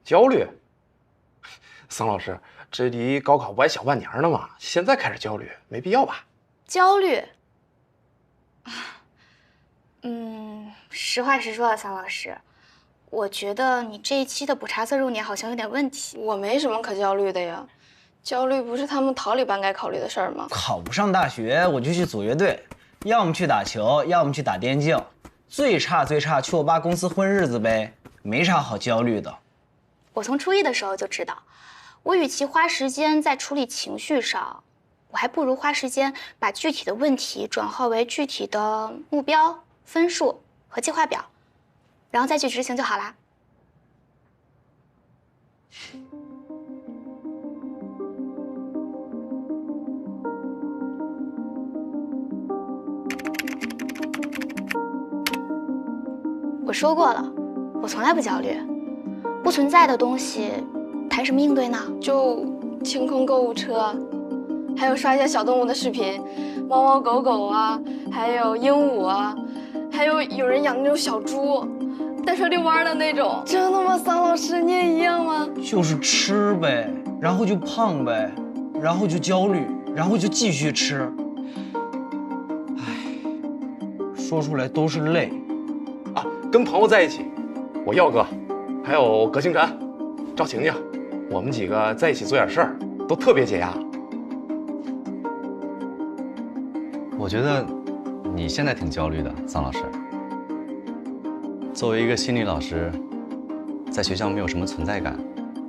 焦虑？桑老师，这离高考不还小半年呢吗？现在开始焦虑，没必要吧？焦虑？实话实说啊，桑老师，我觉得你这一期的补差色入年好像有点问题。我没什么可焦虑的呀，焦虑不是他们桃李班该考虑的事儿吗？考不上大学我就去组乐队，要么去打球，要么去打电竞，最差去我爸公司混日子呗，没啥好焦虑的。我从初一的时候就知道，我与其花时间在处理情绪上，我还不如花时间把具体的问题转化为具体的目标、分数和计划表，然后再去执行就好啦。我说过了，我从来不焦虑，不存在的东西，谈什么应对呢？就清空购物车，还有刷一些小动物的视频，猫猫狗狗啊，还有鹦鹉啊，还有人养那种小猪，带出遛弯的那种。真的吗？桑老师，你也一样吗？就是吃呗，然后就胖呗，然后就焦虑，然后就继续吃。唉，说出来都是泪。跟朋友在一起，我耀哥，还有葛星辰、赵晴晴，我们几个在一起做点事儿，都特别解压。我觉得你现在挺焦虑的，桑老师。作为一个心理老师，在学校没有什么存在感，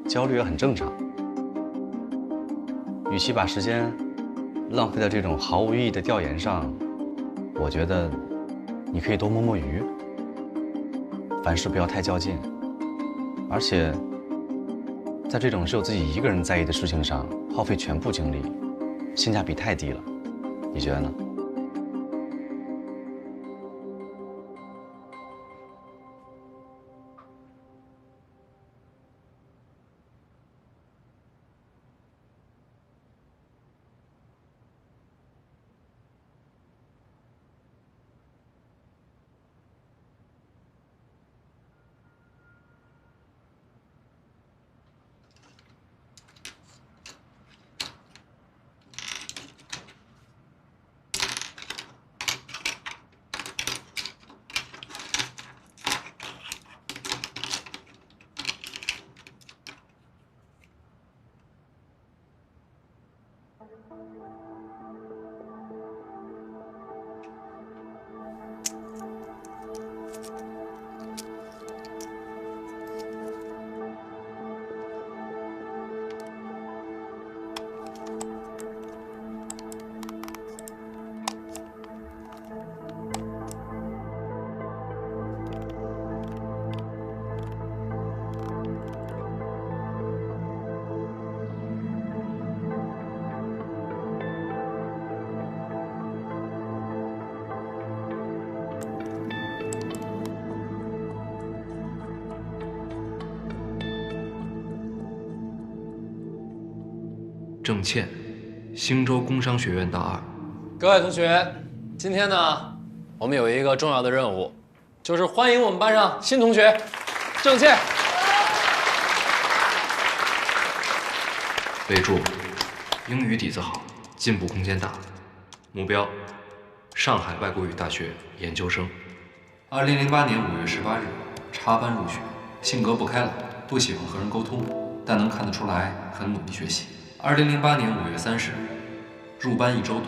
焦虑也很正常。与其把时间浪费在这种毫无意义的调研上，我觉得你可以多摸摸鱼。凡事不要太较劲，而且在这种只有自己一个人在意的事情上耗费全部精力，性价比太低了。你觉得呢？郑倩，兴州工商学院大二。各位同学，今天呢，我们有一个重要的任务，就是欢迎我们班上新同学郑倩。备注：英语底子好，进步空间大。目标：上海外国语大学研究生。2008年5月18日插班入学，性格不开朗，不喜欢和人沟通，但能看得出来很努力学习。2008年5月30日入班1周多，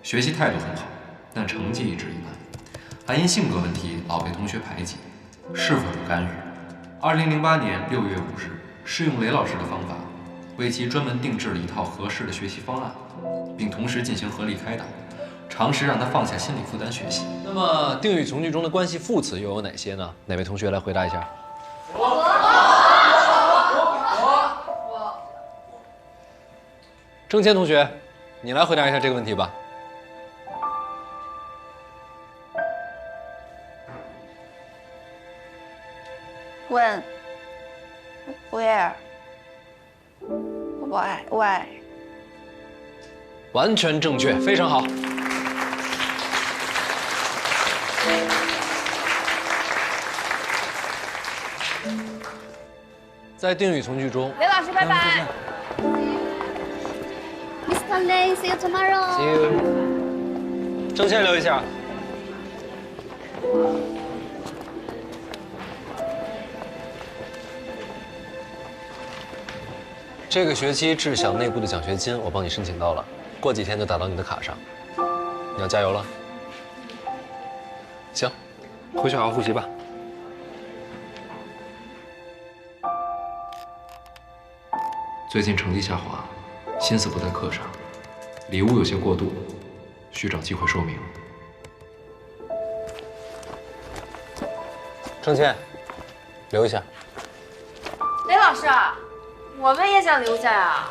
学习态度很好，但成绩一直一般，还因性格问题老被同学排挤。是否有干预？2008年6月5日，试用雷老师的方法，为其专门定制了一套合适的学习方案，并同时进行合力开导，尝试让他放下心理负担学习。那么定语从句中的关系副词又有哪些呢？哪位同学来回答一下？郑谦同学，你来回答一下这个问题吧。When, where, why？ 完全正确，非常好。在定语从句中。刘老师，拜拜。Mr. Lei，see you tomorrow。 See you。郑倩留一下。这个学期智享内部的奖学金我帮你申请到了，过几天就打到你的卡上。你要加油了。行，回去好好复习吧。最近成绩下滑，心思不在课上，礼物有些过度，需找机会说明。郑倩，留一下。雷老师，我们也想留下呀。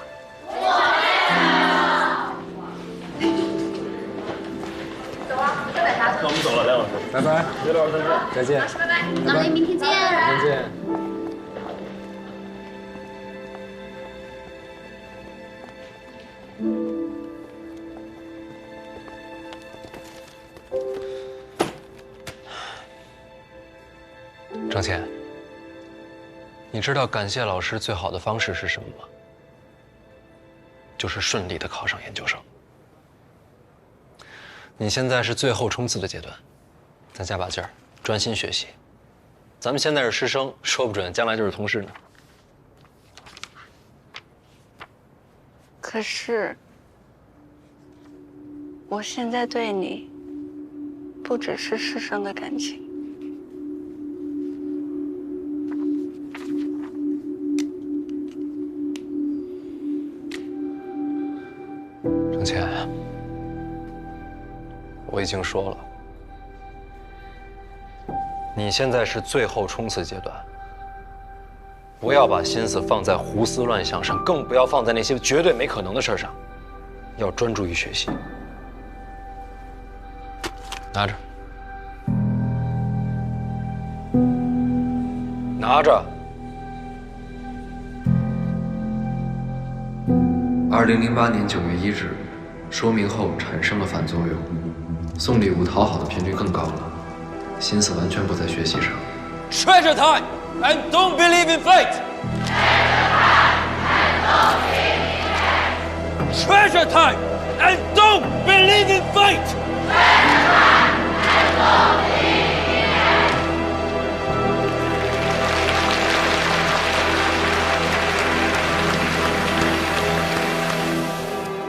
走啊，喝奶茶。那我们走了，梁老师。拜拜，刘老师，再见。老师，拜拜。老雷，明天见。再见。郑倩，你知道感谢老师最好的方式是什么吗？就是顺利的考上研究生。你现在是最后冲刺的阶段，再加把劲儿，专心学习。咱们现在是师生，说不准将来就是同事呢。可是，我现在对你，不只是师生的感情。郑倩，我已经说了，你现在是最后冲刺阶段，不要把心思放在胡思乱想上，更不要放在那些绝对没可能的事上，要专注于学习。拿着，拿着。 2008年9月1日，说明后产生了反作用，送礼物讨好的频率更高了，心思完全不在学习上。Treasure time and don't believe in fate. Treasure time and don't believe in fate.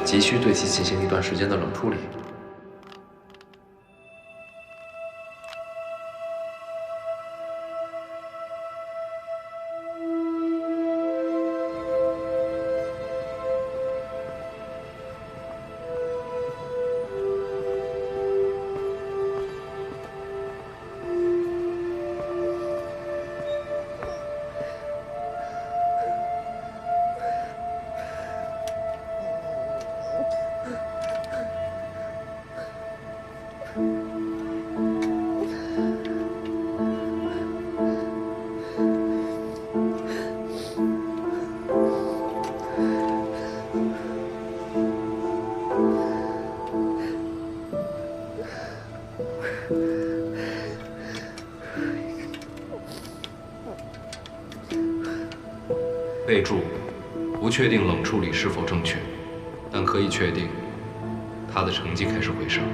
急需对其进行一段时间的冷处理。备注：不确定冷处理是否正确，但可以确定，他的成绩开始回升。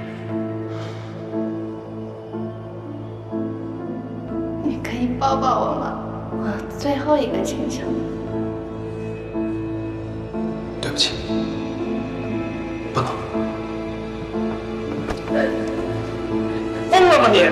你可以抱抱我吗？我最后一个亲亲。对不起，不能。疯了吗你？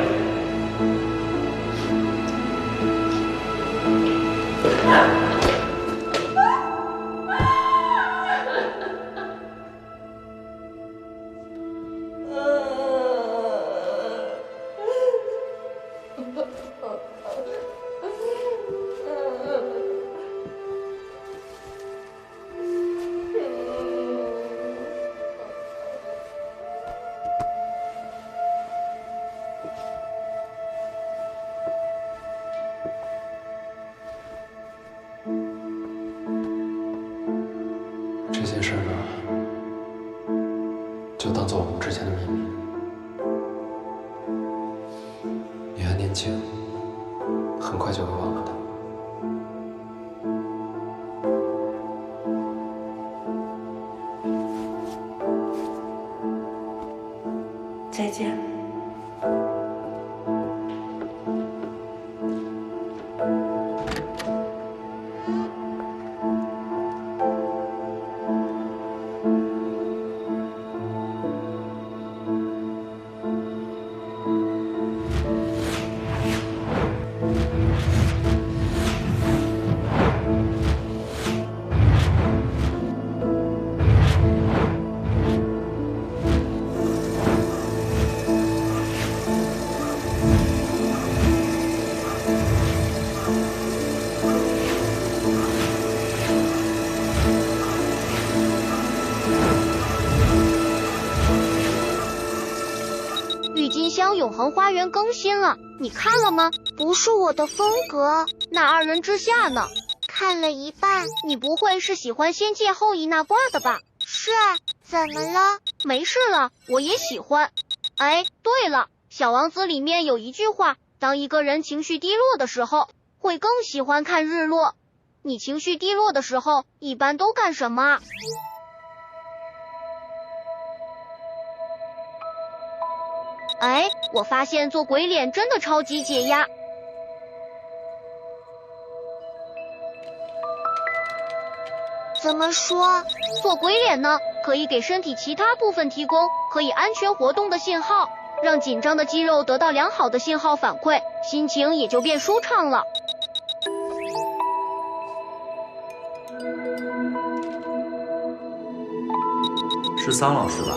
这件事呢，就当做我们之间的秘密。你还年轻，很快就会忘了的。再见。永恒花园更新了，你看了吗？不是我的风格。那二人之下呢？看了一半。你不会是喜欢仙界后羿那挂的吧？是啊，怎么了？没事了，我也喜欢。哎，对了，小王子里面有一句话，当一个人情绪低落的时候，会更喜欢看日落。你情绪低落的时候，一般都干什么？哎，我发现做鬼脸真的超级解压。怎么说？做鬼脸呢，可以给身体其他部分提供可以安全活动的信号，让紧张的肌肉得到良好的信号反馈，心情也就变舒畅了。是桑老师吧？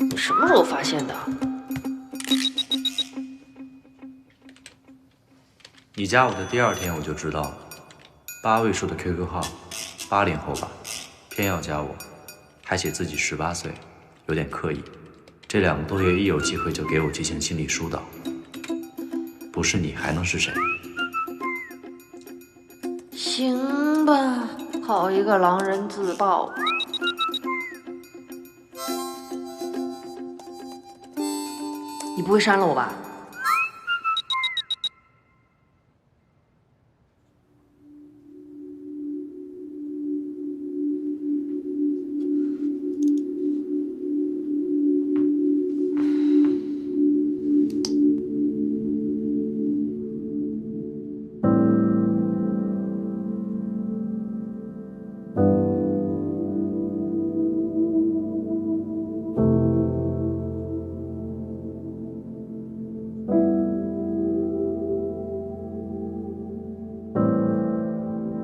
你什么时候发现的？你加我的第2天我就知道，8位数的 QQ 号，80后吧，偏要加我，还写自己18岁，有点刻意。这2个多月一有机会就给我进行心理疏导，不是你还能是谁？行吧，好一个狼人自爆。你不会删了我吧？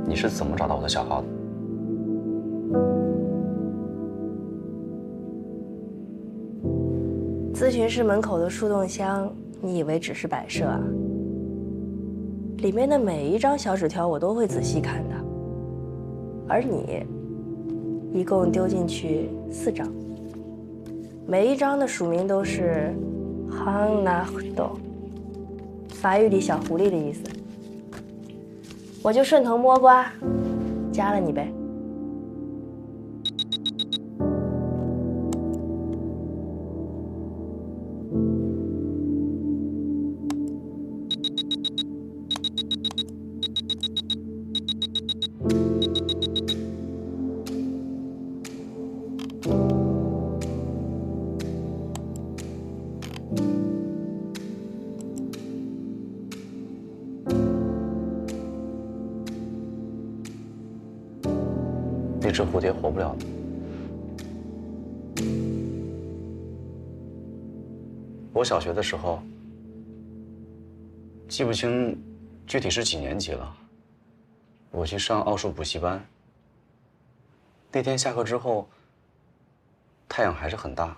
你是怎么找到我的小号的？咨询室门口的树洞箱，你以为只是摆设啊？里面的每一张小纸条我都会仔细看的，而你一共丢进去4张，每一张的署名都是 Hanachdo， 法语里小狐狸的意思。我就顺藤摸瓜，加了你呗。那只蝴蝶活不了了。我小学的时候，记不清具体是几年级了。我去上奥数补习班，那天下课之后，太阳还是很大。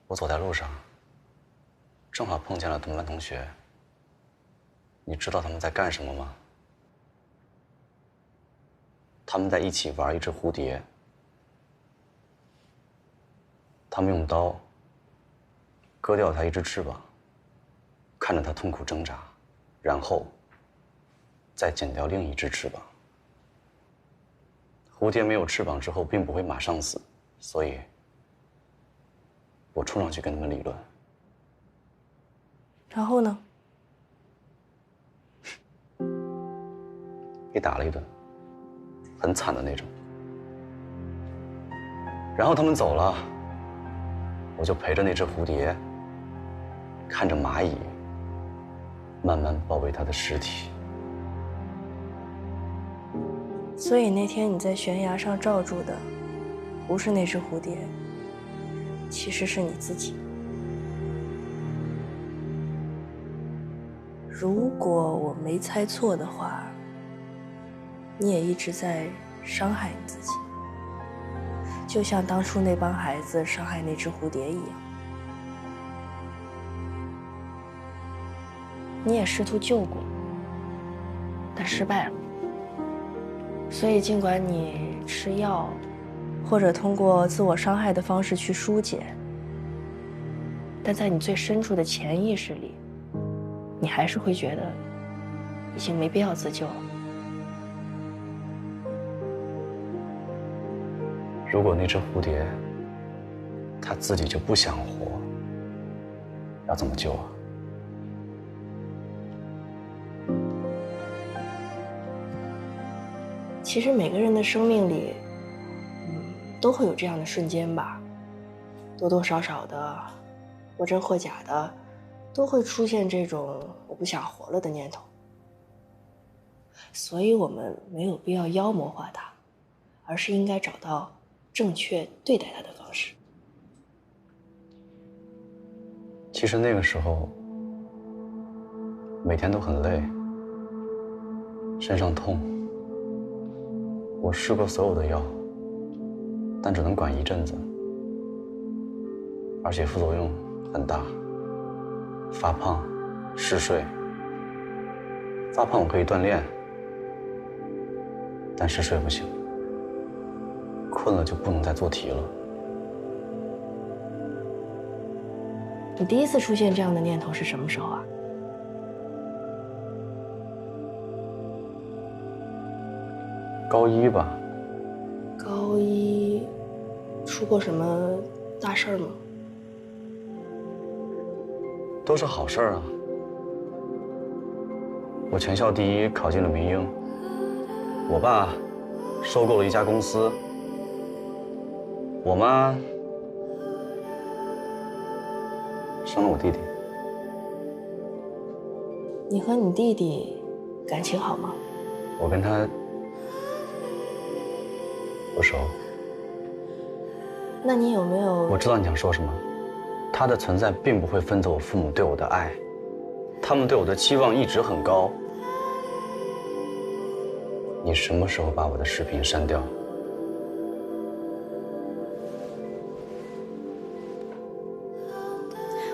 我走在路上，正好碰见了同班同学。你知道他们在干什么吗？他们在一起玩一只蝴蝶，他们用刀割掉它一只翅膀，看着它痛苦挣扎，然后再剪掉另一只翅膀。蝴蝶没有翅膀之后并不会马上死，所以我冲上去跟他们理论。然后呢？给打了一顿，很惨的那种。然后他们走了，我就陪着那只蝴蝶，看着蚂蚁慢慢包围它的尸体。所以那天你在悬崖上罩住的，不是那只蝴蝶，其实是你自己。如果我没猜错的话，你也一直在伤害你自己，就像当初那帮孩子伤害那只蝴蝶一样。你也试图救过，但失败了。所以尽管你吃药，或者通过自我伤害的方式去疏解，但在你最深处的潜意识里，你还是会觉得已经没必要自救了。如果那只蝴蝶，它自己就不想活，要怎么救啊？其实每个人的生命里，都会有这样的瞬间吧，多多少少的，或真或假的，都会出现这种我不想活了的念头。所以我们没有必要妖魔化它，而是应该找到正确对待它的方式。其实那个时候，每天都很累，身上痛。我试过所有的药，但只能管一阵子，而且副作用很大，发胖、嗜睡。发胖我可以锻炼，但嗜睡不行，困了就不能再做题了。你第一次出现这样的念头是什么时候啊？高一吧。高一出过什么大事儿吗？都是好事儿啊。我全校第一，考进了民英。我爸收购了一家公司。我妈生了我弟弟。你和你弟弟感情好吗？我跟他不熟。那你有没有？我知道你想说什么。他的存在并不会分走我父母对我的爱，他们对我的期望一直很高。你什么时候把我的视频删掉？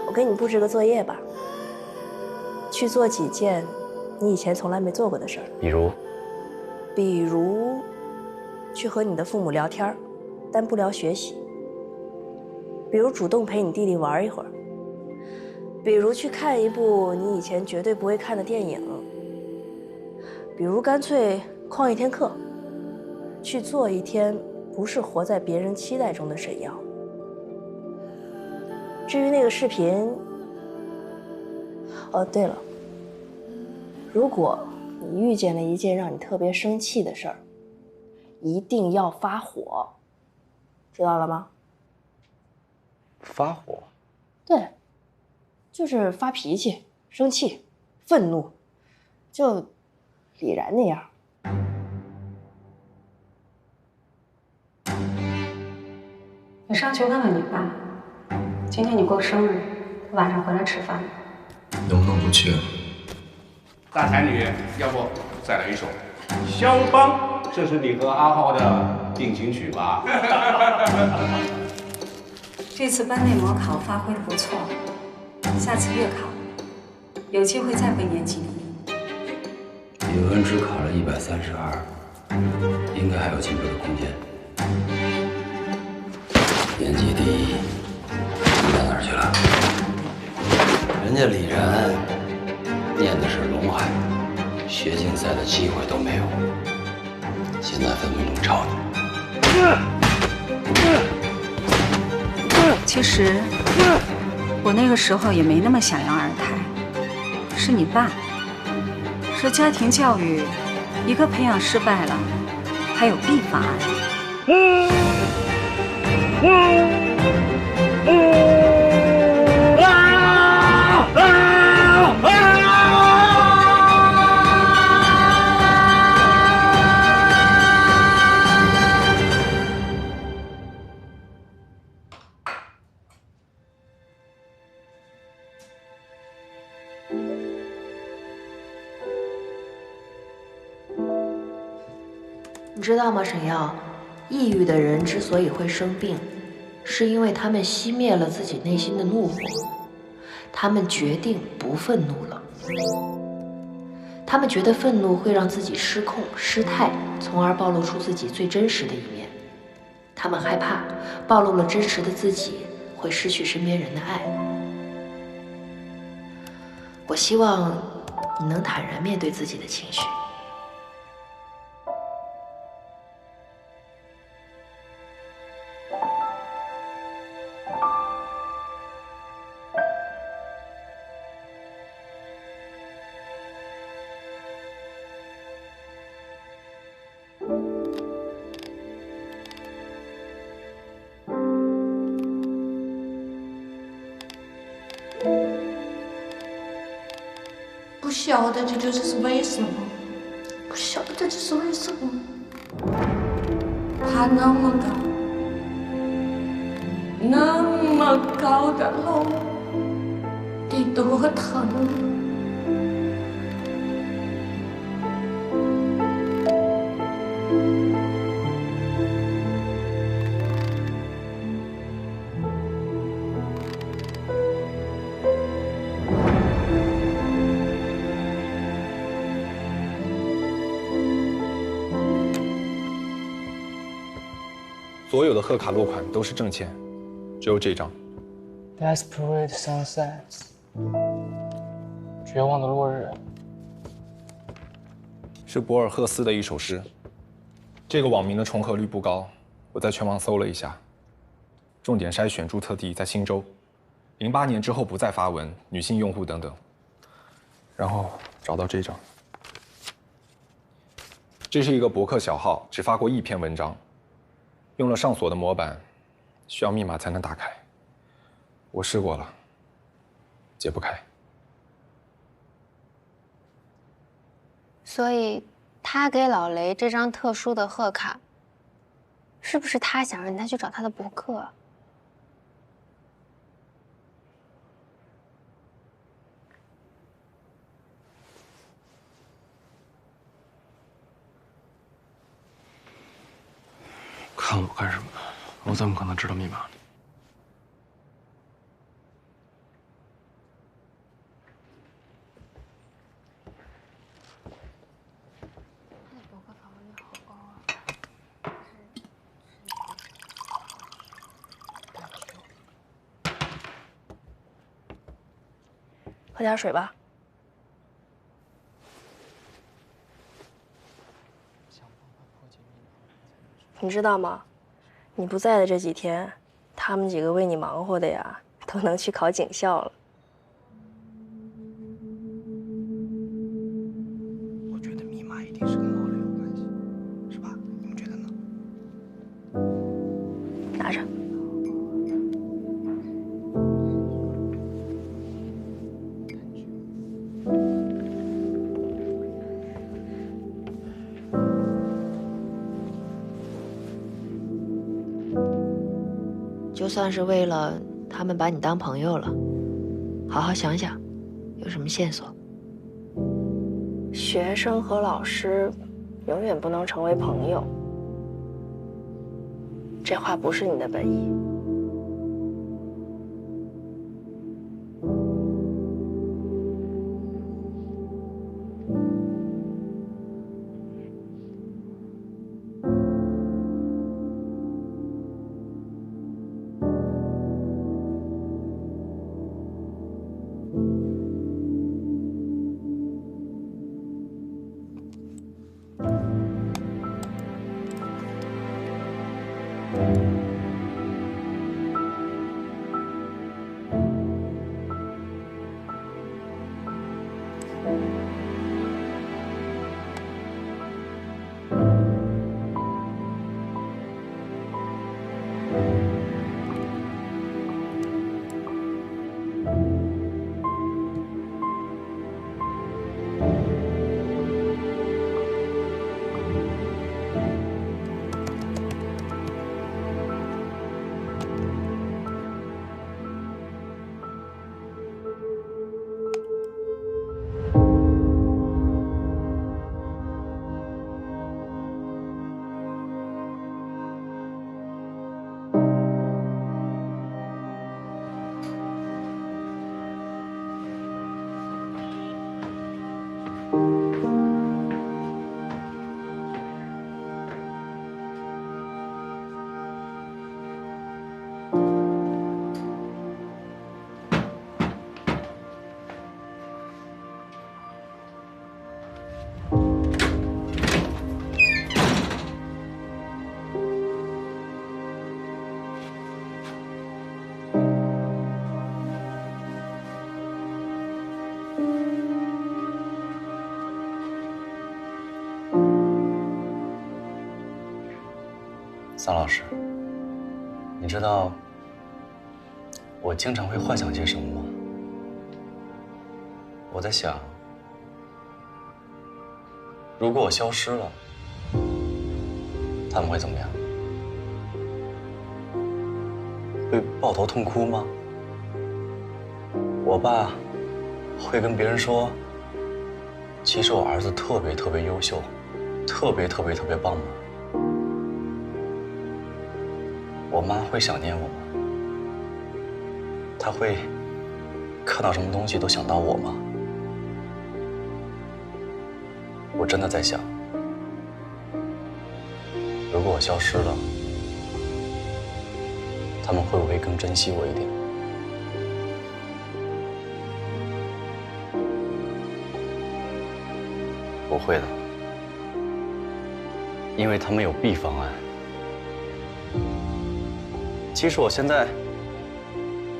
我给你布置个作业吧，去做几件你以前从来没做过的事儿。比如，去和你的父母聊天，但不聊学习。比如主动陪你弟弟玩一会儿。比如去看一部你以前绝对不会看的电影。比如干脆旷一天课，去做一天不是活在别人期待中的沈阳。至于那个视频，哦，对了，如果你遇见了一件让你特别生气的事儿，一定要发火，知道了吗？发火？对，就是发脾气、生气、愤怒，就李然那样。你上去问问你爸，今天你过生日，晚上回来吃饭。能不能不去啊？大才女，要不再来一首《肖邦》，这是你和阿浩的定情曲吧？这次班内模考发挥的不错，下次月考有机会再回年级第一。语文只考了132，应该还有进步的空间。年级第一，你到哪儿去了？人家李然念的是陇海，学竞赛的机会都没有，现在分分钟抄你。其实我那个时候也没那么想要二胎，是你爸。说家庭教育，一个培养失败了，还有 B 法案。你知道吗，沈耀？抑郁的人之所以会生病，是因为他们熄灭了自己内心的怒火，他们决定不愤怒了。他们觉得愤怒会让自己失控、失态，从而暴露出自己最真实的一面。他们害怕暴露了真实的自己，会失去身边人的爱。我希望你能坦然面对自己的情绪。不晓得这就是为什么，不晓得这是为什么。爬那么高，那么高的楼，得多疼。所有的贺卡落款都是正签，只有这张。Desperate sunsets， 绝望的落日，是博尔赫斯的一首诗。这个网名的重合率不高，我在全网搜了一下，重点筛选注册地在新州，08年之后不再发文，女性用户等等。然后找到这张，这是一个博客小号，只发过1篇文章。用了上锁的模板，需要密码才能打开。我试过了，解不开。所以，他给老雷这张特殊的贺卡，是不是他想让他去找他的博客？看我干什么？我怎么可能知道密码？喝点水吧。你知道吗？你不在的这几天，他们几个为你忙活的呀，都能去考警校了。我觉得密码一定是跟老雷有关系，是吧？你们觉得呢？拿着。就算是为了他们把你当朋友了，好好想想，有什么线索？学生和老师永远不能成为朋友，这话不是你的本意。桑老师，你知道我经常会幻想些什么吗？我在想，如果我消失了，他们会怎么样？会抱头痛哭吗？我爸会跟别人说，其实我儿子特别优秀，特别棒吗？我妈会想念我吗？她会看到什么东西都想到我吗？我真的在想，如果我消失了，他们会不会更珍惜我一点？不会的，因为他们有 B 方案。其实我现在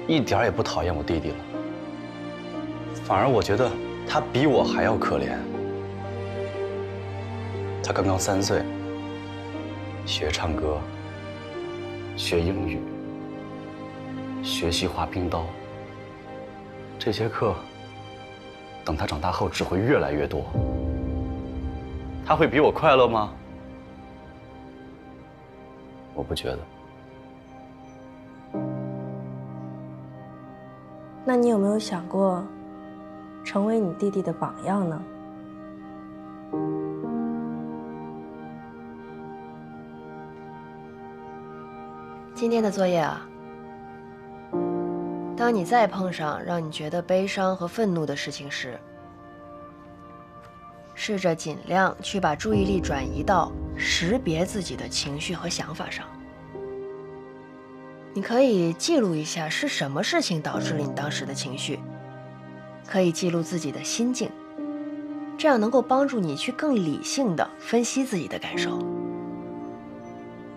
一点也不讨厌我弟弟了，反而我觉得他比我还要可怜。他刚刚3岁，学唱歌，学英语，学习滑冰刀。这些课，等他长大后只会越来越多。他会比我快乐吗？我不觉得。那你有没有想过，成为你弟弟的榜样呢？今天的作业啊，当你再碰上让你觉得悲伤和愤怒的事情时，试着尽量去把注意力转移到识别自己的情绪和想法上。你可以记录一下是什么事情导致了你当时的情绪，可以记录自己的心境，这样能够帮助你去更理性地分析自己的感受。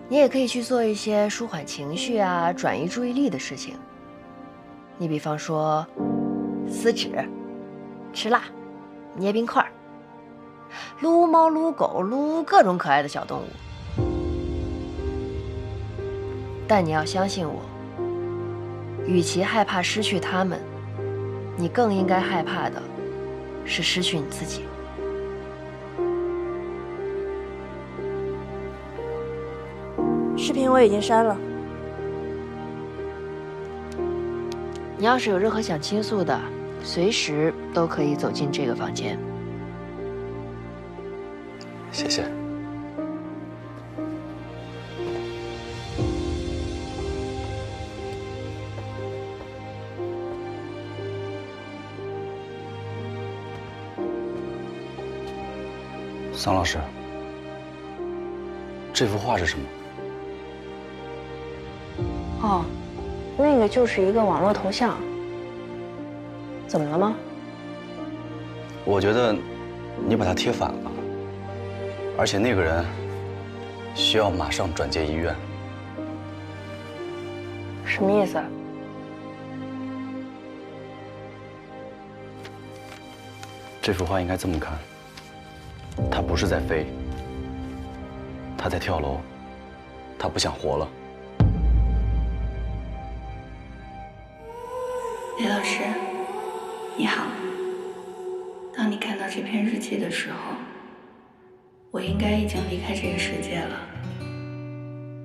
你也可以去做一些舒缓情绪啊、转移注意力的事情。你比方说，撕纸、吃辣、捏冰块、撸猫、撸狗、撸各种可爱的小动物。但你要相信我，与其害怕失去它们，你更应该害怕的是失去你自己。视频我已经删了。你要是有任何想倾诉的，随时都可以走进这个房间。谢谢。桑老师，这幅画是什么？哦，那个就是一个网络头像。怎么了吗？我觉得你把它贴反了，而且那个人需要马上转介医院。什么意思？这幅画应该这么看，他不是在飞，他在跳楼，他不想活了。雷老师，你好。当你看到这篇日记的时候，我应该已经离开这个世界了。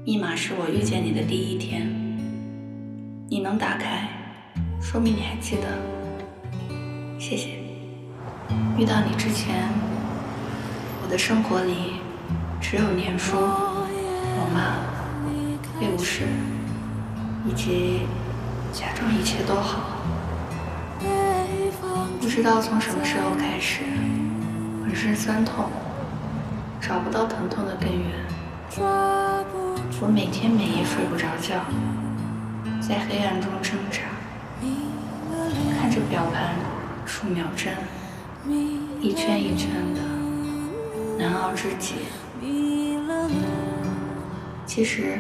密码是我遇见你的第一天，你能打开，说明你还记得。谢谢。遇到你之前，我的生活里只有念书、我妈、魏无事，以及假装一切都好。不知道从什么时候开始，浑身酸痛，找不到疼痛的根源。我每天每夜睡不着觉，在黑暗中挣扎，看着表盘数秒针，一圈一圈的，难熬至极。其实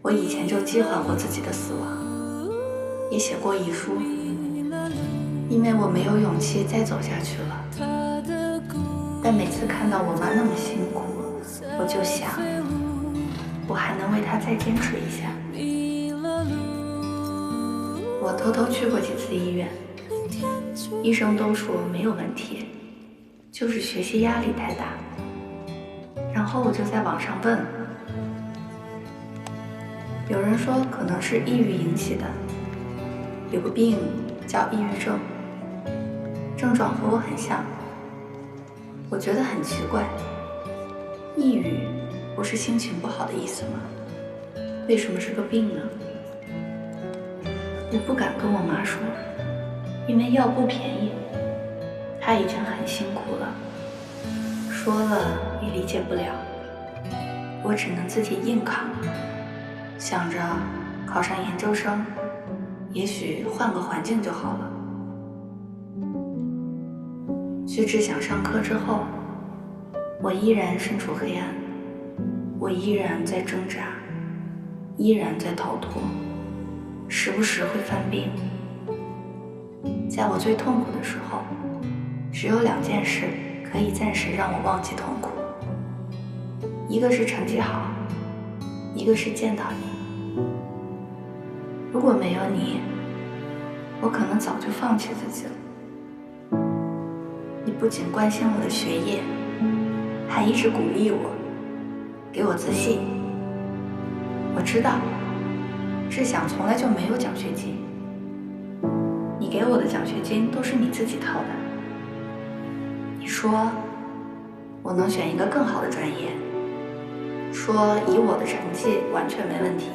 我以前就计划过自己的死亡，也写过遗书，因为我没有勇气再走下去了。但每次看到我妈那么辛苦，我就想，我还能为他再坚持一下。我偷偷去过几次医院，医生都说没有问题，就是学习压力太大。然后我就在网上问，有人说可能是抑郁引起的，有个病叫抑郁症，症状和我很像。我觉得很奇怪，抑郁不是心情不好的意思吗？为什么是个病呢？我不敢跟我妈说，因为药不便宜，她已经很辛苦了，说了也理解不了，我只能自己硬扛，想着考上研究生，也许换个环境就好了。去志想上课之后，我依然身处黑暗，我依然在挣扎，依然在逃脱，时不时会犯病。在我最痛苦的时候，只有2件事可以暂时让我忘记痛苦，一个是成绩好，一个是见到你。如果没有你，我可能早就放弃自己了。你不仅关心我的学业，还一直鼓励我，给我自信。我知道志想从来就没有奖学金，你给我的奖学金都是你自己掏的。你说我能选一个更好的专业，说以我的成绩完全没问题，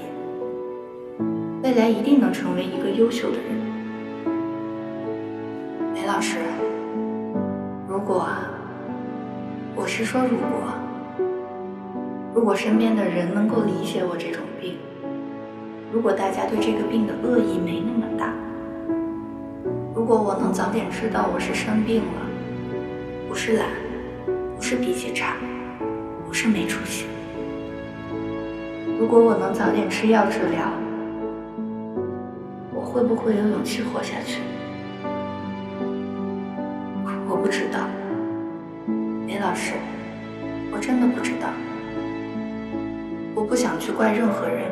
未来一定能成为一个优秀的人。雷老师，如果，我是说如果身边的人能够理解我这种病，如果大家对这个病的恶意没那么大，如果我能早点知道我是生病了，不是懒，不是脾气差，不是没出息，如果我能早点吃药治疗，我会不会有勇气活下去？我不知道，雷老师，我真的不知道。我不想去怪任何人，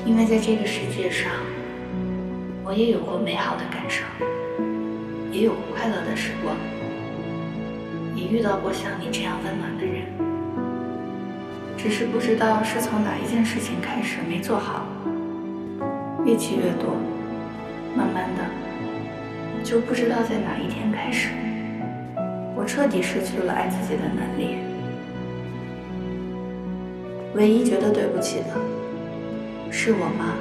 因为在这个世界上，我也有过美好的感受，也有过快乐的时光，也遇到过像你这样温暖的人，只是不知道是从哪一件事情开始没做好，越积越多，慢慢的就不知道在哪一天开始，我彻底失去了爱自己的能力。唯一觉得对不起的是我妈，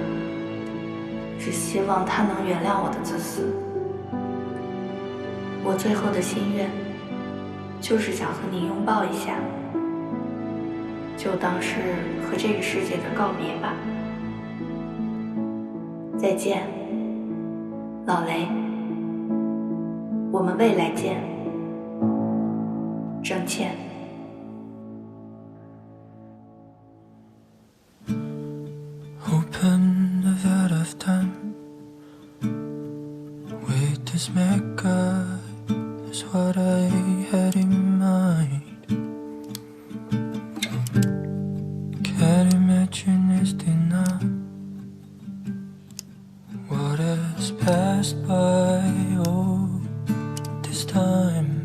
只希望她能原谅我的自私。我最后的心愿就是想和你拥抱一下，就当是和这个世界的告别吧。再见，老雷，我们未来见。郑倩。Open the vat of time with this mecca is what I had in mind. Can't imagine it's enough what has passed by all this time.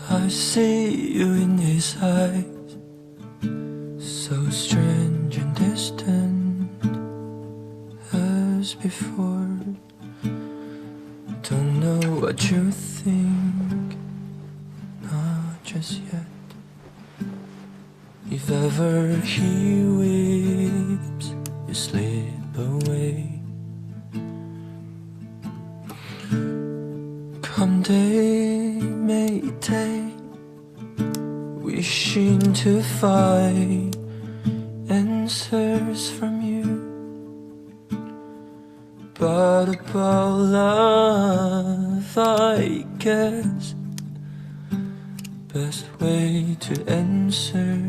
I see you in his eyes, so strange and distant as before. Don't know what you think, not just yet. If ever he weeps, you slip away. Come day, may day, wishing to find answers from you, but about love, I guess best way to answer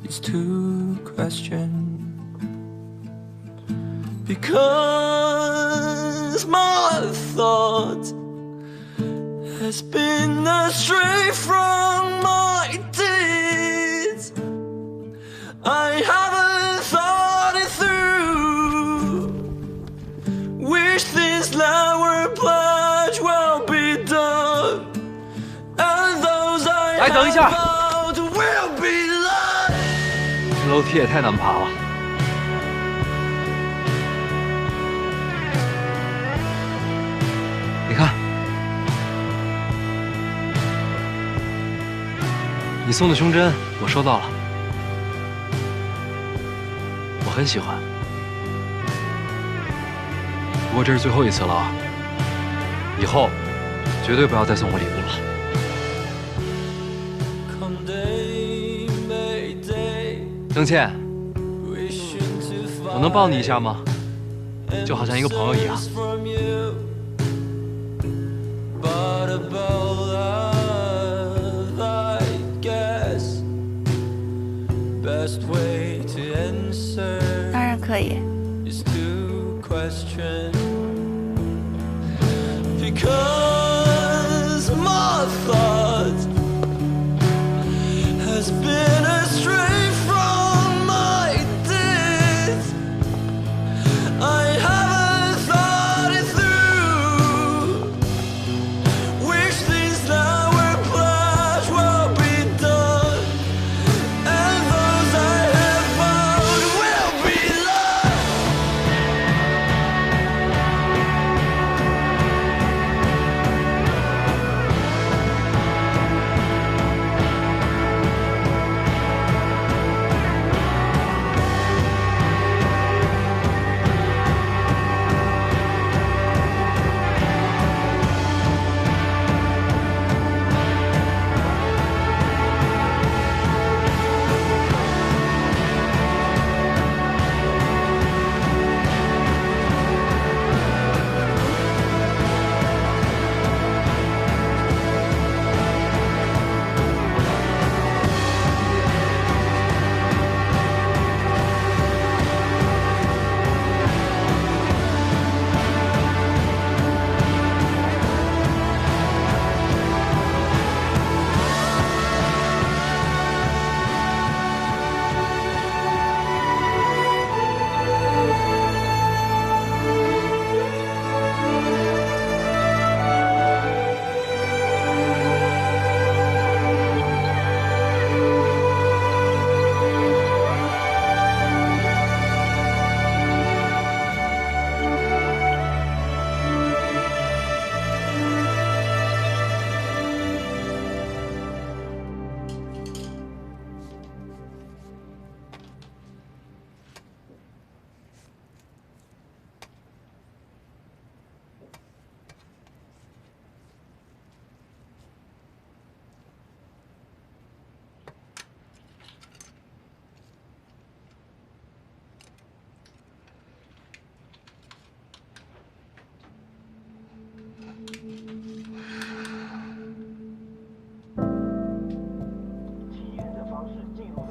is to question. Because my thoughts has been astray from my deeds. I haven't thought it through. Wish this lower pledge will be done, and those I 来，等一下， vowed will be lost. 这楼梯也太难爬了。你看，你送的胸针我收到了，我很喜欢。不过这是最后一次了啊，以后绝对不要再送我礼物了。 郑倩，我能抱你一下吗？就好像一个朋友一样。当然可以。 Because my thoughts has been astray from my deeds. I haven't thought it through. Wish this lower pledge will be done, and those I have found will be lost.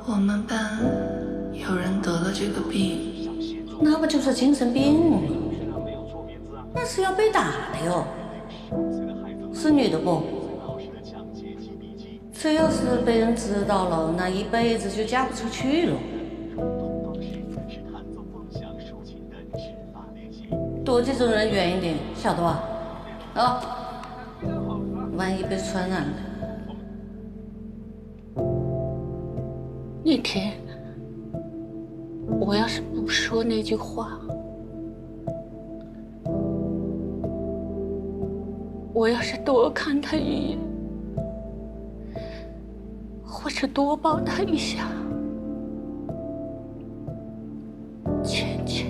我们班有人得了这个病，那不就是精神病吗？那是要被打的哟。是女的不？这要是被人知道了，那一辈子就嫁不出去了。多这种人远一点，晓得吧？啊，万一被传染了。那天，我要是不说那句话，我要是多看他一眼，或是多抱他一下，倩倩，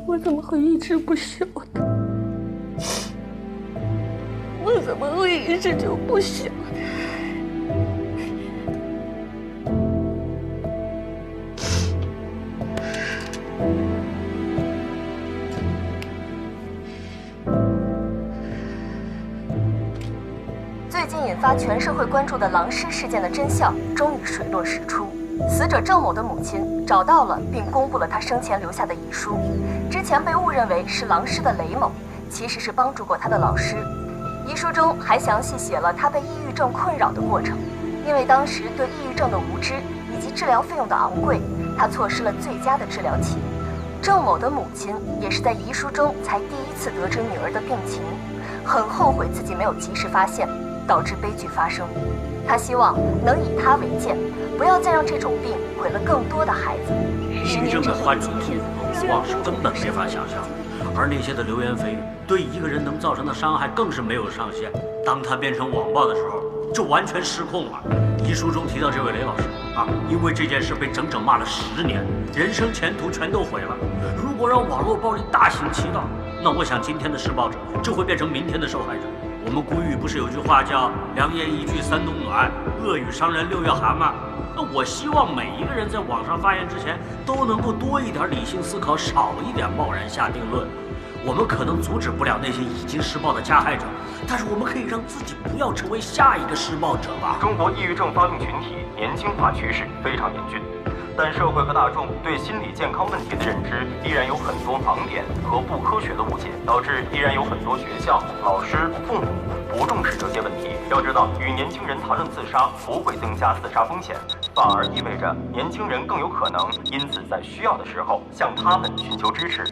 我怎么会一直不晓得？我怎么会一直就不晓得？最近引发全社会关注的狼师事件的真相终于水落石出。死者郑某的母亲找到了并公布了他生前留下的遗书。之前被误认为是狼师的雷某，其实是帮助过他的老师。遗书中还详细写了他被抑郁症困扰的过程。因为当时对抑郁症的无知以及治疗费用的昂贵，他错失了最佳的治疗期。郑某的母亲也是在遗书中才第一次得知女儿的病情，很后悔自己没有及时发现，导致悲剧发生。他希望能以他为鉴，不要再让这种病毁了更多的孩子。抑郁症的患者痛苦和无望是根本没法想象的，而那些的流言蜚语对一个人能造成的伤害更是没有上限。当他变成网暴的时候，就完全失控了。遗书中提到这位雷老师啊，因为这件事被整整骂了10年，人生前途全都毁了。如果让网络暴力大行其道，那我想今天的施暴者就会变成明天的受害者。我们古语不是有句话叫“良言一句三冬暖，恶语伤人6月寒”吗？那我希望每一个人在网上发言之前都能够多一点理性思考，少一点贸然下定论。我们可能阻止不了那些已经施暴的加害者，但是我们可以让自己不要成为下一个施暴者吧。中国抑郁症发病群体年轻化趋势非常严峻，但社会和大众对心理健康问题的认知依然有很多盲点和不科学的误解，导致依然有很多学校、老师、父母不重视这些问题。要知道，与年轻人谈论自杀不会增加自杀风险，反而意味着年轻人更有可能因此在需要的时候向他们寻求支持。